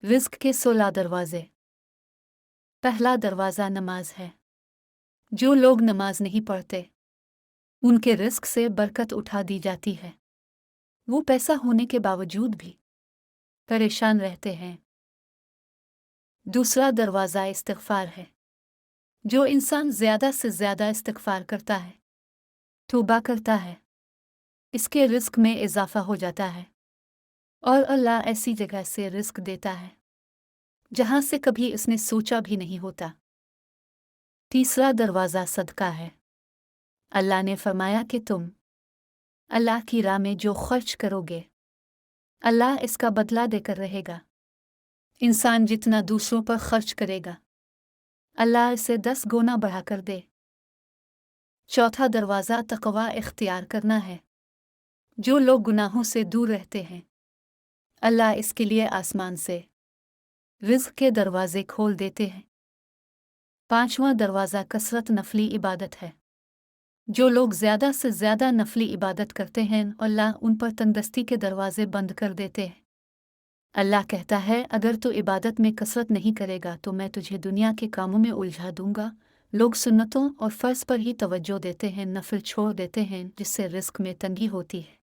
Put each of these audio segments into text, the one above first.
रिज़्क के 16 दरवाजे। पहला दरवाज़ा नमाज है। जो लोग नमाज नहीं पढ़ते उनके रिज़्क से बरकत उठा दी जाती है। वो पैसा होने के बावजूद भी परेशान रहते हैं। दूसरा दरवाज़ा इस्तिग़फ़ार है। जो इंसान ज़्यादा से ज़्यादा इस्तिग़फ़ार करता है, तौबा करता है, इसके रिज़्क में इजाफ़ा हो जाता है और अल्लाह ऐसी जगह से रिज़्क देता है जहाँ से कभी इसने सोचा भी नहीं होता। तीसरा दरवाज़ा सदका है। अल्लाह ने फरमाया कि तुम अल्लाह की राह में जो खर्च करोगे अल्लाह इसका बदला देकर रहेगा। इंसान जितना दूसरों पर खर्च करेगा अल्लाह इसे 10 गुना बढ़ाकर दे। चौथा दरवाज़ा तक़वा इख्तियार करना है। जो लोग गुनाहों से दूर रहते हैं अल्लाह इसके लिए आसमान से रिज़्क के दरवाजे खोल देते हैं। पांचवां दरवाज़ा कसरत नफली इबादत है। जो लोग ज़्यादा से ज़्यादा नफली इबादत करते हैं अल्लाह उन पर तंदुरुस्ती के दरवाजे बंद कर देते हैं। अल्लाह कहता है अगर तू इबादत में कसरत नहीं करेगा तो मैं तुझे दुनिया के कामों में उलझा दूंगा। लोग सुन्नतों और फ़र्ज़ पर ही तवज्जो देते हैं, नफिल छोड़ देते हैं, जिससे रिज़्क में तंगी होती है।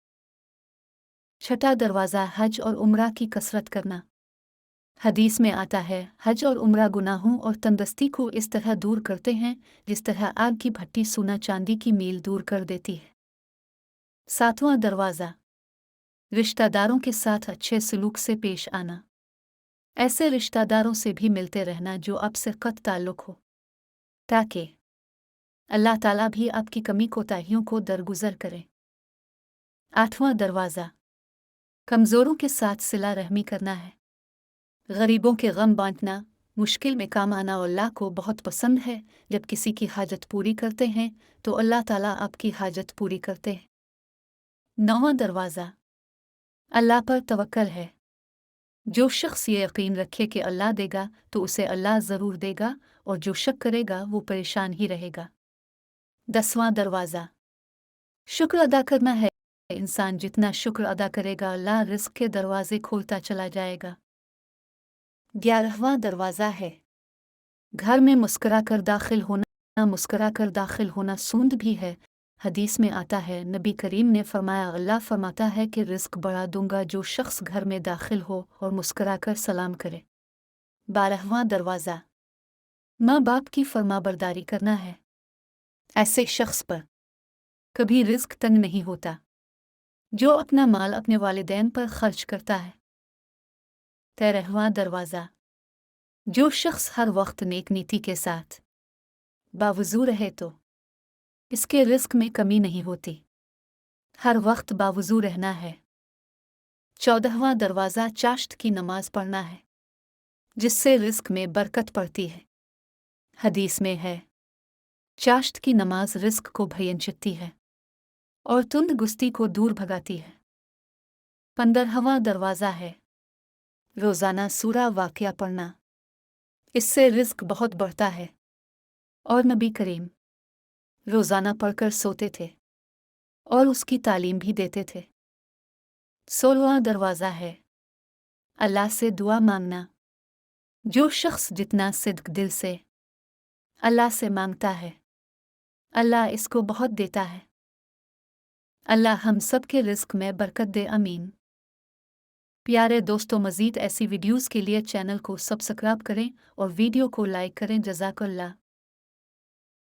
छठा दरवाज़ा हज और उम्रा की कसरत करना। हदीस में आता है हज और उम्रा गुनाहों और तंदुरुस्ती को इस तरह दूर करते हैं जिस तरह आग की भट्टी सोना चांदी की मील दूर कर देती है। सातवां दरवाज़ा रिश्तेदारों के साथ अच्छे सलूक से पेश आना। ऐसे रिश्तेदारों से भी मिलते रहना जो आपसे क़त ताल्लुक़ हो, ताकि अल्लाह ताला भी आपकी कमी कोताहियों को दरगुजर करे। आठवां दरवाज़ा कमज़ोरों के साथ सिला रहमी करना है। गरीबों के गम बांटना, मुश्किल में काम आना अल्लाह को बहुत पसंद है। जब किसी की हाजत पूरी करते हैं तो अल्लाह ताला आपकी हाजत पूरी करते हैं। नौवां दरवाज़ा अल्लाह पर तवक्कल है। जो शख्स ये यकीन रखे कि अल्लाह देगा तो उसे अल्लाह ज़रूर देगा और जो शक करेगा वो परेशान ही रहेगा। 10वां दरवाज़ा शुक्र अदा करना है। इंसान जितना शुक्र अदा करेगा अल्लाह रिज़्क के दरवाजे खोलता चला जाएगा। 11वां दरवाज़ा है घर में मुस्कुरा कर दाखिल होना। मुस्कुरा कर दाखिल होना सूंद भी है। हदीस में आता है नबी करीम ने फरमाया अल्लाह फरमाता है कि रिज़्क बढ़ा दूंगा जो शख्स घर में दाखिल हो और मुस्कुरा कर सलाम करे। 12वां दरवाज़ा माँ बाप की फरमाबरदारी करना है। ऐसे शख्स पर कभी रिज़्क तंग नहीं होता जो अपना माल अपने वालिदैन पर खर्च करता है। 13वां दरवाज़ा जो शख्स हर वक्त नेक नीति के साथ बावजू रहे तो इसके रिज़्क में कमी नहीं होती। हर वक्त बावजू रहना है। 14वां दरवाज़ा चाश्त की नमाज पढ़ना है जिससे रिज़्क में बरकत पड़ती है। हदीस में है चाश्त की नमाज रिज़्क को भयंचती है और तुंद गुस्ती को दूर भगाती है। 15वां दरवाज़ा है रोज़ाना सूरा वाक़िया पढ़ना। इससे रिज़्क बहुत बढ़ता है और नबी करीम रोज़ाना पढ़कर सोते थे और उसकी तालीम भी देते थे। 16वां दरवाज़ा है अल्लाह से दुआ मांगना। जो शख्स जितना सिद्क दिल से अल्लाह से मांगता है अल्लाह इसको बहुत देता है। अल्लाह हम सब के रिज़्क में बरकत दे, आमीन। प्यारे दोस्तों, मज़ीद ऐसी वीडियोज़ के लिए चैनल को सब्सक्राइब करें और वीडियो को लाइक करें। जज़ाकल्लाह।